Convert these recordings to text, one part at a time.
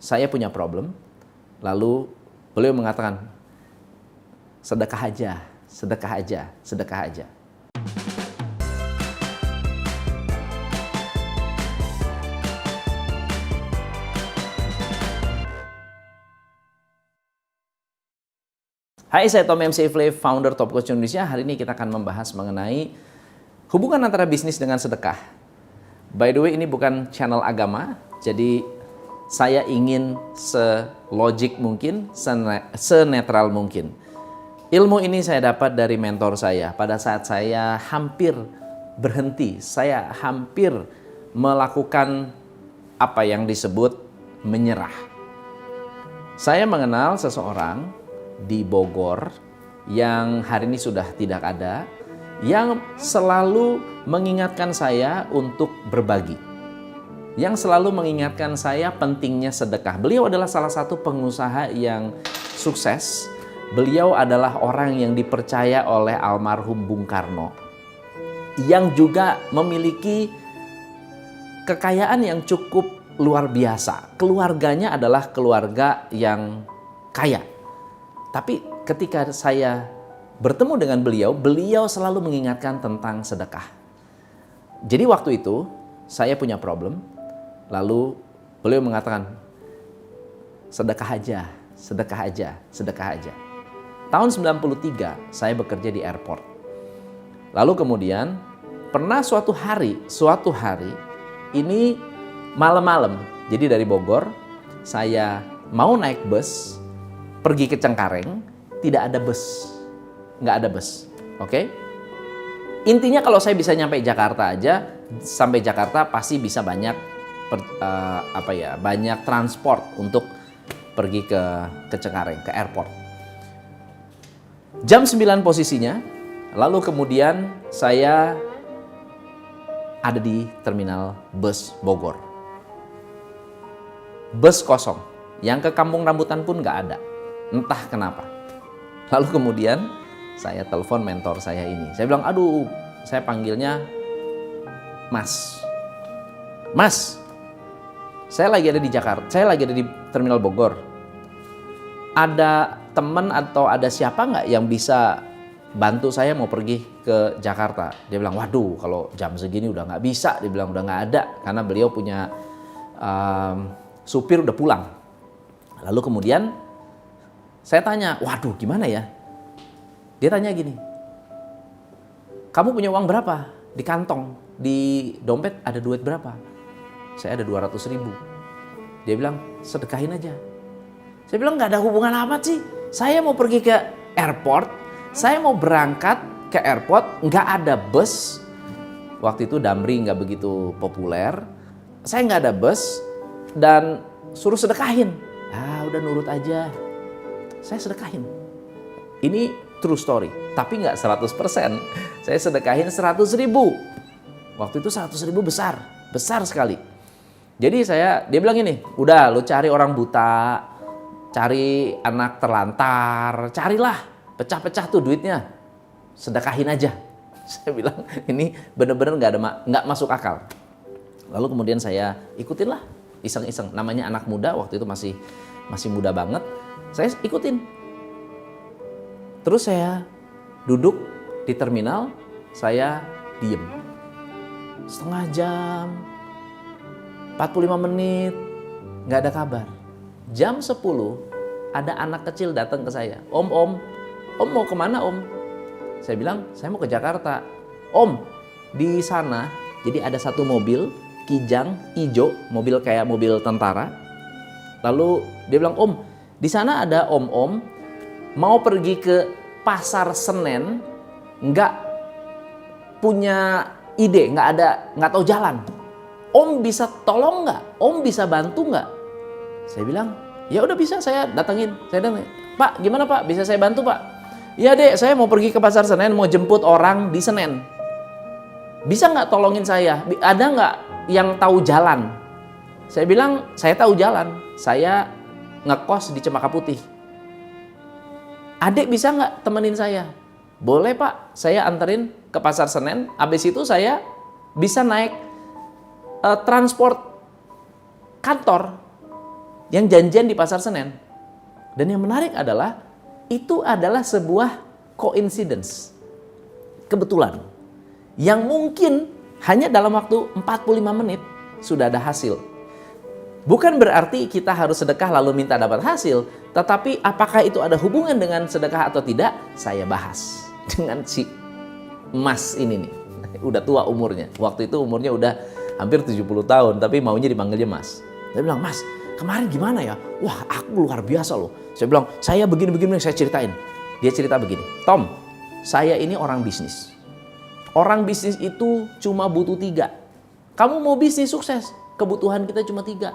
saya punya problem. Lalu beliau mengatakan, sedekah aja, sedekah aja, sedekah aja. Hai, saya Tommy MC Ifle, founder Top Coach Indonesia. Hari ini kita akan membahas mengenai hubungan antara bisnis dengan sedekah. By the way, ini bukan channel agama, jadi saya ingin selogik mungkin, senetral mungkin. Ilmu ini saya dapat dari mentor saya. Pada saat saya hampir berhenti, saya hampir melakukan apa yang disebut menyerah. Saya mengenal seseorang di Bogor yang hari ini sudah tidak ada, yang selalu mengingatkan saya untuk berbagi, yang selalu mengingatkan saya pentingnya sedekah. Beliau adalah salah satu pengusaha yang sukses. Beliau adalah orang yang dipercaya oleh almarhum Bung Karno, yang juga memiliki kekayaan yang cukup luar biasa. Keluarganya adalah keluarga yang kaya. Tapi ketika saya bertemu dengan beliau, beliau selalu mengingatkan tentang sedekah. Jadi waktu itu saya punya problem, lalu beliau mengatakan, sedekah aja, sedekah aja, sedekah aja. Tahun 93 saya bekerja di airport. Lalu kemudian pernah suatu hari ini malam-malam. Jadi dari Bogor saya mau naik bus pergi ke Cengkareng, tidak ada bus. Nggak ada bus. Oke? Intinya kalau saya bisa nyampe Jakarta aja, sampai Jakarta pasti bisa banyak banyak transport untuk pergi ke Cengkareng, ke airport. Jam 9 posisinya, lalu kemudian saya ada di terminal bus Bogor. Bus kosong, yang ke Kampung Rambutan pun nggak ada, entah kenapa. Lalu kemudian saya telepon mentor saya ini. Saya bilang, aduh, saya panggilnya Mas. Mas, saya lagi ada di Jakarta, saya lagi ada di terminal Bogor. Ada teman atau ada siapa nggak yang bisa bantu saya mau pergi ke Jakarta? Dia bilang, waduh, kalau jam segini udah nggak bisa. Dia bilang, udah nggak ada, karena beliau punya supir udah pulang. Lalu kemudian saya tanya, waduh, gimana ya? Dia tanya gini, kamu punya uang berapa di kantong, di dompet ada duit berapa? Saya ada 200.000. Dia bilang, sedekahin aja. Saya bilang, nggak ada hubungan amat sih. Saya mau pergi ke airport, saya mau berangkat ke airport, nggak ada bus. Waktu itu Damri nggak begitu populer. Saya nggak ada bus dan suruh sedekahin. Ah, udah nurut aja. Saya sedekahin. Ini true story, tapi nggak 100%. Saya sedekahin 100.000. Waktu itu 100.000 besar sekali. Jadi dia bilang ini, udah lu cari orang buta, cari anak terlantar, carilah, pecah-pecah tuh duitnya, sedekahin aja. Saya bilang ini bener-bener nggak masuk akal. Lalu kemudian saya ikutin lah, iseng-iseng. Namanya anak muda, waktu itu masih muda banget. Saya ikutin. Terus saya duduk di terminal, saya diem. Setengah jam, 45 menit, nggak ada kabar. Jam 10 ada anak kecil datang ke saya. Om mau kemana om? Saya bilang, saya mau ke Jakarta. Om, di sana jadi ada satu mobil Kijang hijau, mobil kayak mobil tentara. Lalu dia bilang, om, di sana ada om mau pergi ke pasar Senen, nggak punya ide, nggak tahu jalan. Om bisa tolong nggak? Om bisa bantu nggak? Saya bilang, ya udah bisa, saya datengin. Saya datengin. Pak, gimana Pak? Bisa saya bantu Pak? Iya Dek, saya mau pergi ke pasar Senen, mau jemput orang di Senen. Bisa nggak tolongin saya? Ada nggak yang tahu jalan? Saya bilang, saya tahu jalan. Saya ngekos di Cempaka Putih. Adik bisa nggak temenin saya? Boleh Pak, saya anterin ke pasar Senen. Habis itu saya bisa naik transport kantor. yang janjian di Pasar Senen. Dan yang menarik adalah, itu adalah sebuah coincidence, kebetulan, yang mungkin hanya dalam waktu 45 menit sudah ada hasil. Bukan berarti kita harus sedekah lalu minta dapat hasil, tetapi apakah itu ada hubungan dengan sedekah atau tidak, saya bahas dengan si Mas ini nih. Udah tua umurnya, waktu itu umurnya udah hampir 70 tahun, tapi maunya dipanggilnya Mas. Dia bilang, Mas, kemarin gimana ya? Wah, aku luar biasa loh. Saya bilang, saya begini-begini, saya ceritain. Dia cerita begini, Tom, saya ini orang bisnis. Orang bisnis itu cuma butuh 3. Kamu mau bisnis sukses, kebutuhan kita cuma 3.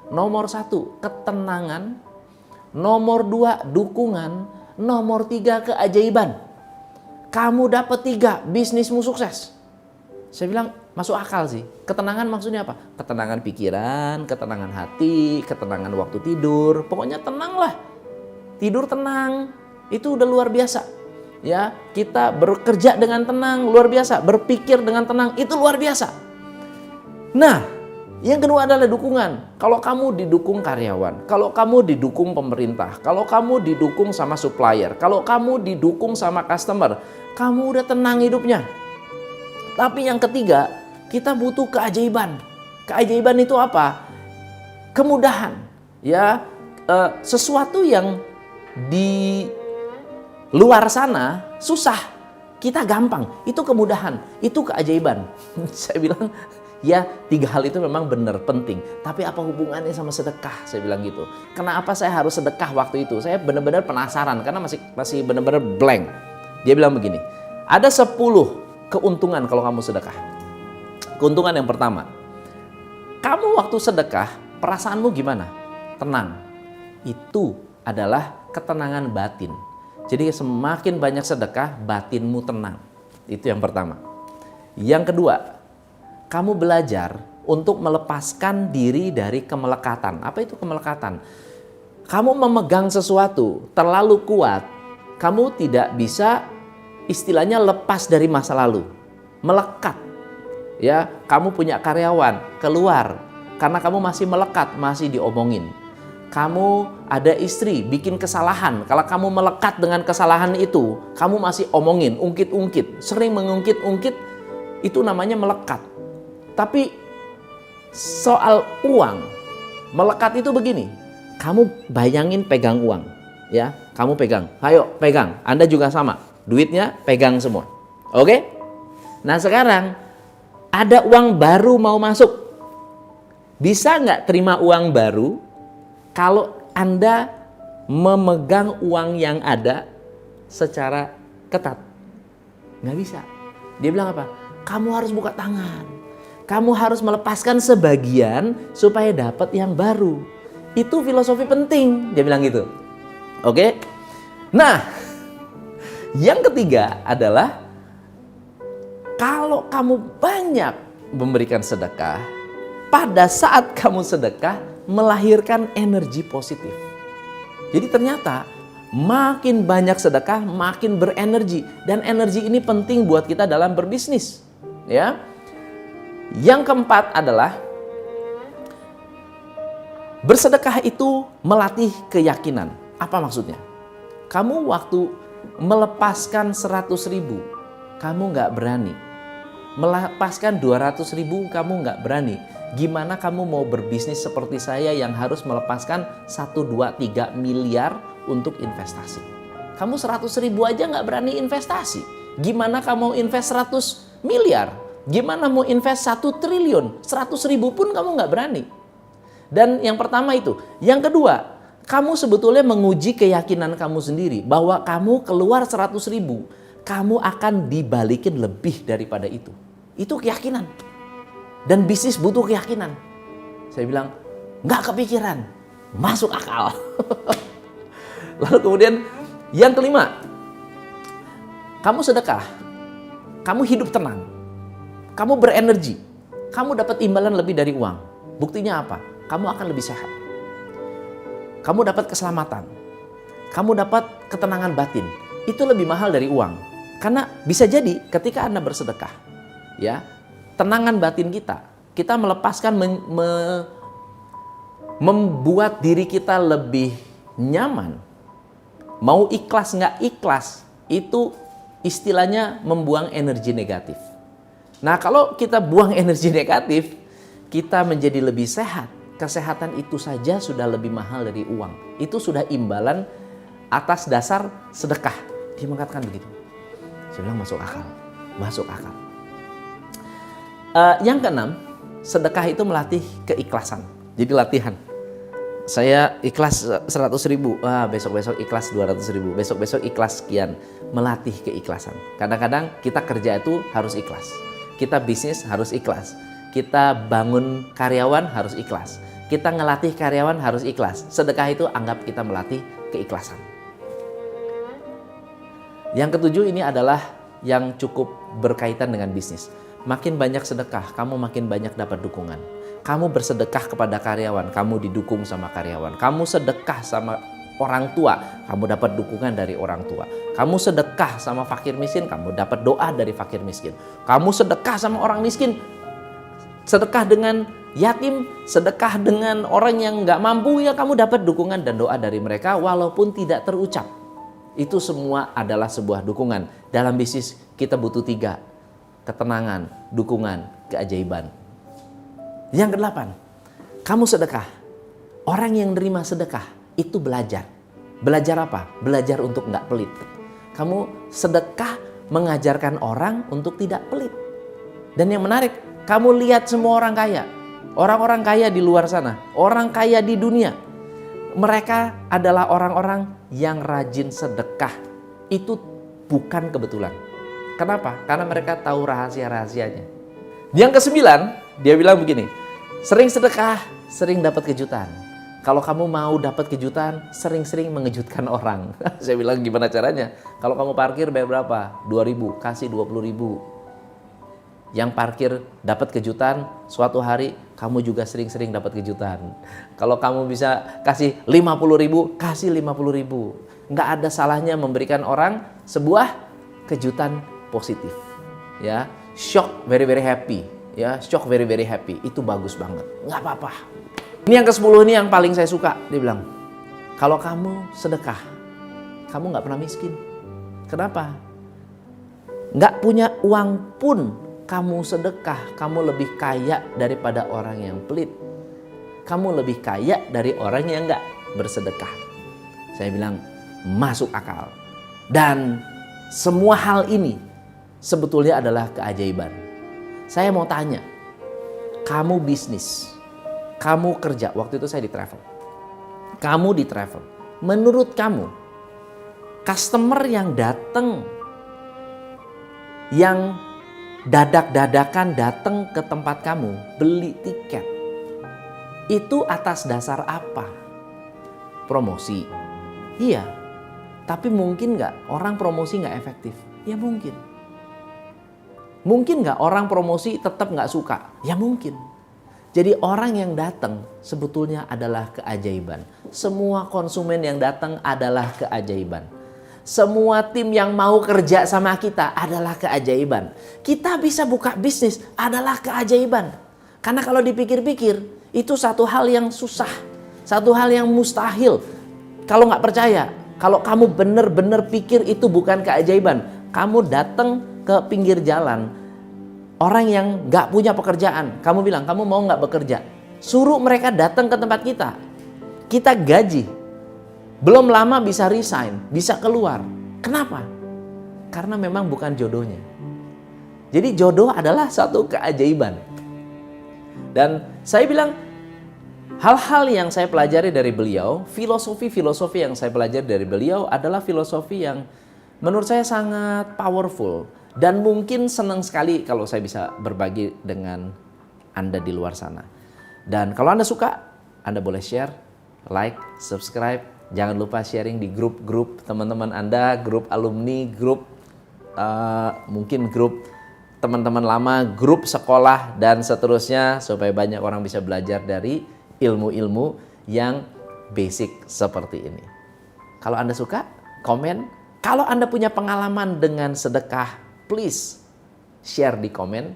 Nomor 1, ketenangan. Nomor 2, dukungan. Nomor 3, keajaiban. Kamu dapat 3, bisnismu sukses. Saya bilang, masuk akal sih. Ketenangan maksudnya apa? Ketenangan pikiran, ketenangan hati, ketenangan waktu tidur. Pokoknya tenang lah. Tidur tenang, itu udah luar biasa. Ya, kita bekerja dengan tenang, luar biasa. Berpikir dengan tenang, itu luar biasa. Nah, yang kedua adalah dukungan. Kalau kamu didukung karyawan, kalau kamu didukung pemerintah, kalau kamu didukung sama supplier, kalau kamu didukung sama customer, kamu udah tenang hidupnya. Tapi yang ketiga, kita butuh keajaiban. Keajaiban itu apa? Kemudahan. Ya, sesuatu yang di luar sana susah, kita gampang. Itu kemudahan, itu keajaiban. Saya bilang, ya 3 hal itu memang benar penting. Tapi apa hubungannya sama sedekah? Saya bilang gitu. Kenapa saya harus sedekah waktu itu? Saya benar-benar penasaran karena masih benar-benar blank. Dia bilang begini, ada 10 keuntungan kalau kamu sedekah. Keuntungan yang pertama, kamu waktu sedekah perasaanmu gimana? Tenang. Itu adalah ketenangan batin. Jadi semakin banyak sedekah, batinmu tenang. Itu yang pertama. Yang kedua, kamu belajar untuk melepaskan diri dari kemelekatan. Apa itu kemelekatan? Kamu memegang sesuatu terlalu kuat, kamu tidak bisa istilahnya lepas dari masa lalu. Melekat. Ya, kamu punya karyawan, keluar karena kamu masih melekat, masih diomongin. Kamu ada istri bikin kesalahan, kalau kamu melekat dengan kesalahan itu, kamu masih omongin, ungkit-ungkit, sering mengungkit-ungkit, itu namanya melekat. Tapi soal uang, melekat itu begini, kamu bayangin pegang uang, ya, kamu pegang, ayo pegang, Anda juga sama, duitnya pegang semua, oke? Nah sekarang ada uang baru mau masuk, bisa nggak terima uang baru kalau Anda memegang uang yang ada secara ketat? Nggak bisa. Dia bilang apa? Kamu harus buka tangan. Kamu harus melepaskan sebagian supaya dapat yang baru. Itu filosofi penting. Dia bilang gitu. Oke? Nah, yang ketiga adalah kalau kamu banyak memberikan sedekah, pada saat kamu sedekah, melahirkan energi positif. Jadi ternyata makin banyak sedekah, makin berenergi, dan energi ini penting buat kita dalam berbisnis. Ya. Yang keempat adalah bersedekah itu melatih keyakinan. Apa maksudnya? Kamu waktu melepaskan 100.000, kamu nggak berani. Melepaskan 200.000, kamu nggak berani. Gimana kamu mau berbisnis seperti saya yang harus melepaskan 1, 2, 3 miliar untuk investasi? Kamu 100.000 aja nggak berani investasi. Gimana kamu mau invest 100 miliar? Gimana mau invest 1 triliun? 100.000 pun kamu nggak berani. Dan yang pertama itu. Yang kedua, kamu sebetulnya menguji keyakinan kamu sendiri bahwa kamu keluar 100.000, kamu akan dibalikin lebih daripada itu. Itu keyakinan. Dan bisnis butuh keyakinan. Saya bilang, nggak kepikiran, masuk akal. Lalu kemudian yang kelima, kamu sedekah, kamu hidup tenang, kamu berenergi, kamu dapat imbalan lebih dari uang. Buktinya apa? Kamu akan lebih sehat. Kamu dapat keselamatan, kamu dapat ketenangan batin. Itu lebih mahal dari uang. Karena bisa jadi ketika Anda bersedekah, ya, tenangan batin kita melepaskan membuat diri kita lebih nyaman, mau ikhlas nggak ikhlas, itu istilahnya membuang energi negatif. Nah, kalau kita buang energi negatif, kita menjadi lebih sehat. Kesehatan itu saja sudah lebih mahal dari uang. Itu sudah imbalan atas dasar sedekah. Dia mengatakan begitu. Saya bilang masuk akal. Masuk akal. Yang keenam, sedekah itu melatih keikhlasan. Jadi latihan. Saya ikhlas 100.000, besok-besok ikhlas 200.000, besok-besok ikhlas sekian. Melatih keikhlasan. Kadang-kadang kita kerja itu harus ikhlas. Kita bisnis harus ikhlas. Kita bangun karyawan harus ikhlas. Kita ngelatih karyawan harus ikhlas. Sedekah itu anggap kita melatih keikhlasan. Yang ketujuh ini adalah yang cukup berkaitan dengan bisnis. Makin banyak sedekah, kamu makin banyak dapat dukungan. Kamu bersedekah kepada karyawan, kamu didukung sama karyawan. Kamu sedekah sama orang tua, kamu dapat dukungan dari orang tua. Kamu sedekah sama fakir miskin, kamu dapat doa dari fakir miskin. Kamu sedekah sama orang miskin, sedekah dengan yatim, sedekah dengan orang yang nggak mampu, ya kamu dapat dukungan dan doa dari mereka walaupun tidak terucap. Itu semua adalah sebuah dukungan. Dalam bisnis kita butuh 3. Ketenangan, dukungan, keajaiban. Yang kedelapan, kamu sedekah. Orang yang nerima sedekah itu belajar. Belajar apa? Belajar untuk nggak pelit. Kamu sedekah mengajarkan orang untuk tidak pelit. Dan yang menarik, kamu lihat semua orang kaya. Orang-orang kaya di luar sana, orang kaya di dunia, mereka adalah orang-orang yang rajin sedekah. Itu bukan kebetulan. Kenapa? Karena mereka tahu rahasia-rahasianya. Yang kesembilan, dia bilang begini, sering sedekah, sering dapat kejutan. Kalau kamu mau dapat kejutan, sering-sering mengejutkan orang. Saya bilang gimana caranya? Kalau kamu parkir bayar berapa? 2.000, kasih 20.000. Yang parkir dapat kejutan, suatu hari kamu juga sering-sering dapat kejutan. Kalau kamu bisa kasih 50.000, kasih 50.000. Nggak ada salahnya memberikan orang sebuah kejutan positif. Ya, shock very very happy. Ya, shock very very happy. Itu bagus banget. Nggak apa-apa. Ini yang ke-10 ini yang paling saya suka. Dia bilang, kalau kamu sedekah, kamu nggak pernah miskin. Kenapa? Nggak punya uang pun kamu sedekah, kamu lebih kaya daripada orang yang pelit. Kamu lebih kaya dari orang yang nggak bersedekah. Saya bilang, masuk akal. Dan semua hal ini sebetulnya adalah keajaiban. Saya mau tanya, kamu bisnis, kamu kerja, waktu itu saya di travel. Kamu di travel. Menurut kamu, customer yang datang, yang dadak-dadakan datang ke tempat kamu, beli tiket, itu atas dasar apa? Promosi? Iya. Tapi mungkin nggak orang promosi nggak efektif? Ya mungkin. Mungkin nggak orang promosi tetap nggak suka? Ya mungkin. Jadi orang yang datang sebetulnya adalah keajaiban. Semua konsumen yang datang adalah keajaiban. Semua tim yang mau kerja sama kita adalah keajaiban. Kita bisa buka bisnis adalah keajaiban. Karena kalau dipikir-pikir, itu satu hal yang susah. Satu hal yang mustahil. Kalau nggak percaya, kalau kamu benar-benar pikir itu bukan keajaiban, kamu datang ke pinggir jalan, orang yang nggak punya pekerjaan, kamu bilang, kamu mau nggak bekerja? Suruh mereka datang ke tempat kita. Kita gaji. Belum lama bisa resign, bisa keluar. Kenapa? Karena memang bukan jodohnya. Jadi jodoh adalah satu keajaiban. Dan saya bilang, hal-hal yang saya pelajari dari beliau, filosofi-filosofi yang saya pelajari dari beliau adalah filosofi yang menurut saya sangat powerful. Dan mungkin senang sekali kalau saya bisa berbagi dengan Anda di luar sana. Dan kalau Anda suka, Anda boleh share, like, subscribe. Jangan lupa sharing di grup-grup teman-teman Anda, grup alumni, grup mungkin grup teman-teman lama, grup sekolah, dan seterusnya. Supaya banyak orang bisa belajar dari ilmu-ilmu yang basic seperti ini. Kalau Anda suka, komen. Kalau Anda punya pengalaman dengan sedekah, please share di komen.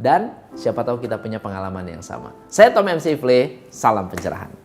Dan siapa tahu kita punya pengalaman yang sama. Saya Tom MC Ifle, salam pencerahan.